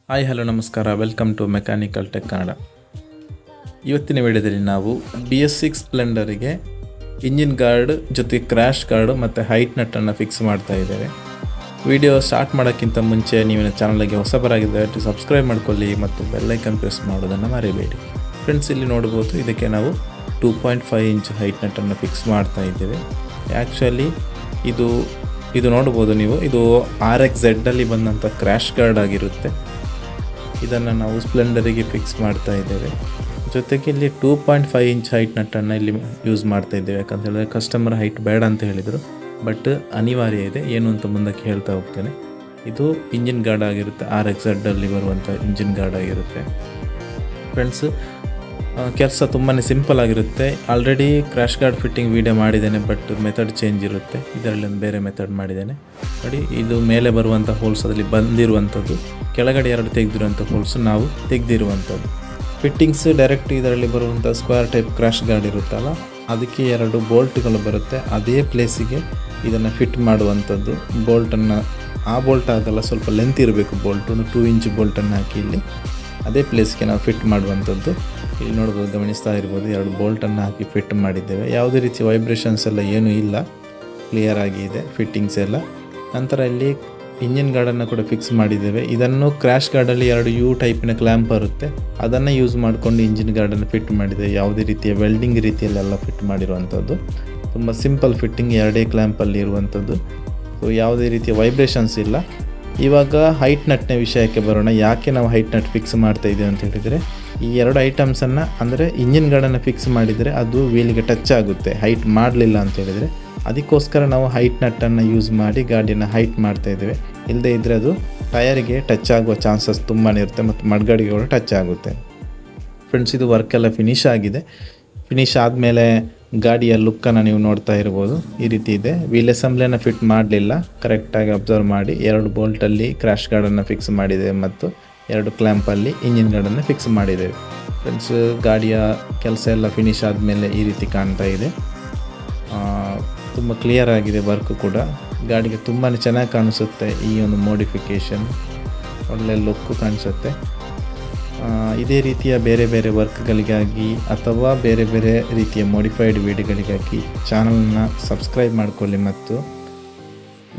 Hi hello ನಮಸ್ಕಾರ, welcome to mechanical tech Kannada. ಇವತ್ತಿನ ವಿಡಿಯೋದಲ್ಲಿ ನಾವು BS6 ಸ್ಪ್ಲೆಂಡರಿಗೆ ಇಂಜಿನ್ ಗಾರ್ಡ್ ಜೊತೆ ಕ್ರ್ಯಾಶ್ ಗಾರ್ಡ್ ಮತ್ತು ಹೈಟ್ ನಟ್ಟನ್ನು ಫಿಕ್ಸ್ ಮಾಡ್ತಾ ಇದ್ದೇವೆ. ವಿಡಿಯೋ ಸ್ಟಾರ್ಟ್ ಮಾಡೋಕ್ಕಿಂತ ಮುಂಚೆ ನೀವು ಚಾನಲ್ಗೆ ಹೊಸಬರಾಗಿದ್ದರೆ ಸಬ್ಸ್ಕ್ರೈಬ್ ಮಾಡ್ಕೊಳ್ಳಿ ಮತ್ತು ಬೆಲ್ಲೈಕನ್ ಪ್ರೆಸ್ ಮಾಡೋದನ್ನು ಮರಿಬೇಡಿ. ಫ್ರೆಂಡ್ಸ್, ಇಲ್ಲಿ ನೋಡ್ಬೋದು, ಇದಕ್ಕೆ ನಾವು 2.5 ಇಂಚ್ ಹೈಟ್ ನಟ್ಟನ್ನು ಫಿಕ್ಸ್ ಮಾಡ್ತಾ ಇದ್ದೇವೆ. ಆ್ಯಕ್ಚುಲಿ ಇದು ನೋಡ್ಬೋದು ನೀವು, ಇದು RXZ ಬಂದಂಥ ಕ್ರ್ಯಾಶ್ ಗಾರ್ಡ್ ಆಗಿರುತ್ತೆ. ಇದನ್ನು ನಾವು ಸ್ಪ್ಲೆಂಡರಿಗೆ ಫಿಕ್ಸ್ ಮಾಡ್ತಾ ಇದ್ದೇವೆ. ಜೊತೆಗೆ ಇಲ್ಲಿ 2.5 ಇಂಚ್ ಹೈಟ್ ನಟ್ಟನ್ನು ಇಲ್ಲಿ ಯೂಸ್ ಮಾಡ್ತಾ ಇದ್ದೇವೆ. ಯಾಕಂತ ಹೇಳಿದ್ರೆ ಕಸ್ಟಮರ್ ಹೈಟ್ ಬೇಡ ಅಂತ ಹೇಳಿದರು, ಬಟ್ ಅನಿವಾರ್ಯ ಇದೆ. ಏನು ಅಂತ ಮುಂದಕ್ಕೆ ಹೇಳ್ತಾ ಹೋಗ್ತೇನೆ. ಇದು ಇಂಜಿನ್ ಗಾರ್ಡ್ ಆಗಿರುತ್ತೆ, RXZ ಬರುವಂಥ ಇಂಜಿನ್ ಗಾರ್ಡ್ ಆಗಿರುತ್ತೆ. ಫ್ರೆಂಡ್ಸ್, ಕೆಲಸ ತುಂಬಾ ಸಿಂಪಲ್ ಆಗಿರುತ್ತೆ. Already crash guard fitting video ಮಾಡಿದ್ದೇನೆ, ಬಟ್ ಮೆಥಡ್ ಚೇಂಜ್ ಇರುತ್ತೆ. ಇದರಲ್ಲಿ ಒಂದು ಬೇರೆ ಮೆಥಡ್ ಮಾಡಿದ್ದೇನೆ ನೋಡಿ. ಇದು ಮೇಲೆ ಬರುವಂಥ ಹೋಲ್ಸ್ ಅದರಲ್ಲಿ ಬಂದಿರುವಂಥದ್ದು, ಕೆಳಗಡೆ 2 ತೆಗೆದಿರುವಂಥ ಹೋಲ್ಸ್ ನಾವು ತೆಗೆದಿರುವಂಥದ್ದು. ಫಿಟ್ಟಿಂಗ್ಸ್ ಡೈರೆಕ್ಟ್ ಇದರಲ್ಲಿ ಬರುವಂಥ ಸ್ಕ್ವೇರ್ ಟೈಪ್ ಕ್ರ್ಯಾಶ್ ಗಾರ್ಡ್ ಇರುತ್ತಲ್ಲ, ಅದಕ್ಕೆ 2 ಬೋಲ್ಟ್ಗಳು ಬರುತ್ತೆ. ಅದೇ ಪ್ಲೇಸಿಗೆ ಇದನ್ನು ಫಿಟ್ ಮಾಡುವಂಥದ್ದು. ಬೋಲ್ಟನ್ನು ಆ ಬೋಲ್ಟ್ ಆಗಲ್ಲ, ಸ್ವಲ್ಪ ಲೆಂತ್ ಇರಬೇಕು ಬೋಲ್ಟ್. ಒಂದು 2 ಇಂಚ್ ಬೋಲ್ಟನ್ನು ಹಾಕಿ ಇಲ್ಲಿ ಅದೇ ಪ್ಲೇಸ್ಗೆ ನಾವು ಫಿಟ್ ಮಾಡುವಂಥದ್ದು. ಇಲ್ಲಿ ನೋಡ್ಬೋದು, ಗಮನಿಸ್ತಾ ಇರ್ಬೋದು, 2 ಬೋಲ್ಟನ್ನು ಹಾಕಿ ಫಿಟ್ ಮಾಡಿದ್ದೇವೆ. ಯಾವುದೇ ರೀತಿ ವೈಬ್ರೇಷನ್ಸ್ ಎಲ್ಲ ಏನೂ ಇಲ್ಲ, ಕ್ಲಿಯರ್ ಆಗಿದೆ ಫಿಟ್ಟಿಂಗ್ಸ್ ಎಲ್ಲ. ನಂತರ ಇಲ್ಲಿ ಇಂಜಿನ್ ಗಾರ್ಡನ್ನು ಕೂಡ ಫಿಕ್ಸ್ ಮಾಡಿದ್ದೇವೆ. ಇದನ್ನು ಕ್ರ್ಯಾಶ್ ಗಾರ್ಡಲ್ಲಿ 2 U ಟೈಪಿನ ಕ್ಲ್ಯಾಂಪ್ ಬರುತ್ತೆ, ಅದನ್ನು ಯೂಸ್ ಮಾಡಿಕೊಂಡು ಇಂಜಿನ್ ಗಾರ್ಡನ್ನು ಫಿಟ್ ಮಾಡಿದೆ. ಯಾವುದೇ ರೀತಿಯ ವೆಲ್ಡಿಂಗ್ ರೀತಿಯಲ್ಲೆಲ್ಲ ಫಿಟ್ ಮಾಡಿರುವಂಥದ್ದು. ತುಂಬ ಸಿಂಪಲ್ ಫಿಟ್ಟಿಂಗ್, 2 ಕ್ಲ್ಯಾಂಪಲ್ಲಿ ಇರುವಂಥದ್ದು. ಸೊ ಯಾವುದೇ ರೀತಿಯ ವೈಬ್ರೇಷನ್ಸ್ ಇಲ್ಲ. ಇವಾಗ ಹೈಟ್ ನಟ್ನ ವಿಷಯಕ್ಕೆ ಬರೋಣ. ಯಾಕೆ ನಾವು ಹೈಟ್ ನಟ್ ಫಿಕ್ಸ್ ಮಾಡ್ತಾ ಇದ್ದೀವಿ ಅಂತ ಹೇಳಿದರೆ, ಈ 2 ಐಟಮ್ಸನ್ನು ಅಂದರೆ ಇಂಜಿನ್ ಗಾರ್ಡನ್ನು ಫಿಕ್ಸ್ ಮಾಡಿದರೆ ಅದು ವೀಲಿಗೆ ಟಚ್ ಆಗುತ್ತೆ. ಹೈಟ್ ಮಾಡಲಿಲ್ಲ ಅಂತ ಹೇಳಿದರೆ ಅದಕ್ಕೋಸ್ಕರ ನಾವು ಹೈಟ್ ನಟ್ಟನ್ನು ಯೂಸ್ ಮಾಡಿ ಗಾಡಿಯನ್ನು ಹೈಟ್ ಮಾಡ್ತಾ ಇದ್ದೇವೆ. ಇಲ್ಲದೇ ಇದ್ದರೆ ಅದು ಟಯರಿಗೆ ಟಚ್ ಆಗುವ ಚಾನ್ಸಸ್ ತುಂಬಾ ಇರುತ್ತೆ ಮತ್ತು ಮಡ್ಗಾಡಿಗೆ ಕೂಡ ಟಚ್ ಆಗುತ್ತೆ. ಫ್ರೆಂಡ್ಸ್, ಇದು ವರ್ಕೆಲ್ಲ ಫಿನಿಶ್ ಆಗಿದೆ. ಫಿನಿಶ್ ಆದಮೇಲೆ ಗಾಡಿಯ ಲುಕ್ಕನ್ನು ನೀವು ನೋಡ್ತಾ ಇರ್ಬೋದು, ಈ ರೀತಿ ಇದೆ. ವೀಲ್ ಅಸೆಂಬ್ಲಿಯನ್ನು ಫಿಟ್ ಮಾಡಲಿಲ್ಲ, ಕರೆಕ್ಟಾಗಿ ಅಬ್ಸರ್ವ್ ಮಾಡಿ. 2 ಬೋಲ್ಟಲ್ಲಿ ಕ್ರ್ಯಾಶ್ ಗಾರ್ಡನ್ನು ಫಿಕ್ಸ್ ಮಾಡಿದ್ದೇವೆ ಮತ್ತು 2 ಕ್ಲ್ಯಾಂಪಲ್ಲಿ ಇಂಜಿನ್ ಗಾರ್ಡನ್ನು ಫಿಕ್ಸ್ ಮಾಡಿದ್ದೇವೆ. ಫ್ರೆಂಡ್ಸ್, ಗಾಡಿಯ ಕೆಲಸ ಎಲ್ಲ ಫಿನಿಶ್ ಆದಮೇಲೆ ಈ ರೀತಿ ಕಾಣ್ತಾ ಇದೆ. ತುಂಬ ಕ್ಲಿಯರ್ ಆಗಿದೆ ವರ್ಕ್ ಕೂಡ. ಗಾಡಿಗೆ ತುಂಬಾ ಚೆನ್ನಾಗಿ ಕಾಣಿಸುತ್ತೆ. ಈ ಒಂದು ಮೋಡಿಫಿಕೇಷನ್ ಒಳ್ಳೆ ಲುಕ್ಕು ಕಾಣಿಸುತ್ತೆ. ಇದೇ ರೀತಿಯ ಬೇರೆ ಬೇರೆ ವರ್ಕ್ಗಳಿಗಾಗಿ ಅಥವಾ ಬೇರೆ ಬೇರೆ ರೀತಿಯ ಮೋಡಿಫೈಡ್ ವಿಡಿಯೋಗಳಿಗಾಗಿ ಚಾನಲ್ನ ಸಬ್ಸ್ಕ್ರೈಬ್ ಮಾಡಿಕೊಳ್ಳಿ ಮತ್ತು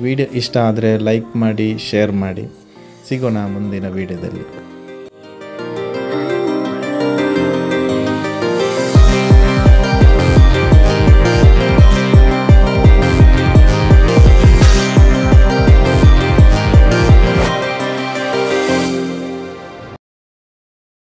ವಿಡಿಯೋ ಇಷ್ಟ ಆದರೆ ಲೈಕ್ ಮಾಡಿ, ಶೇರ್ ಮಾಡಿ. ಸಿಗೋಣ ಮುಂದಿನ ವಿಡಿಯೋದಲ್ಲಿ.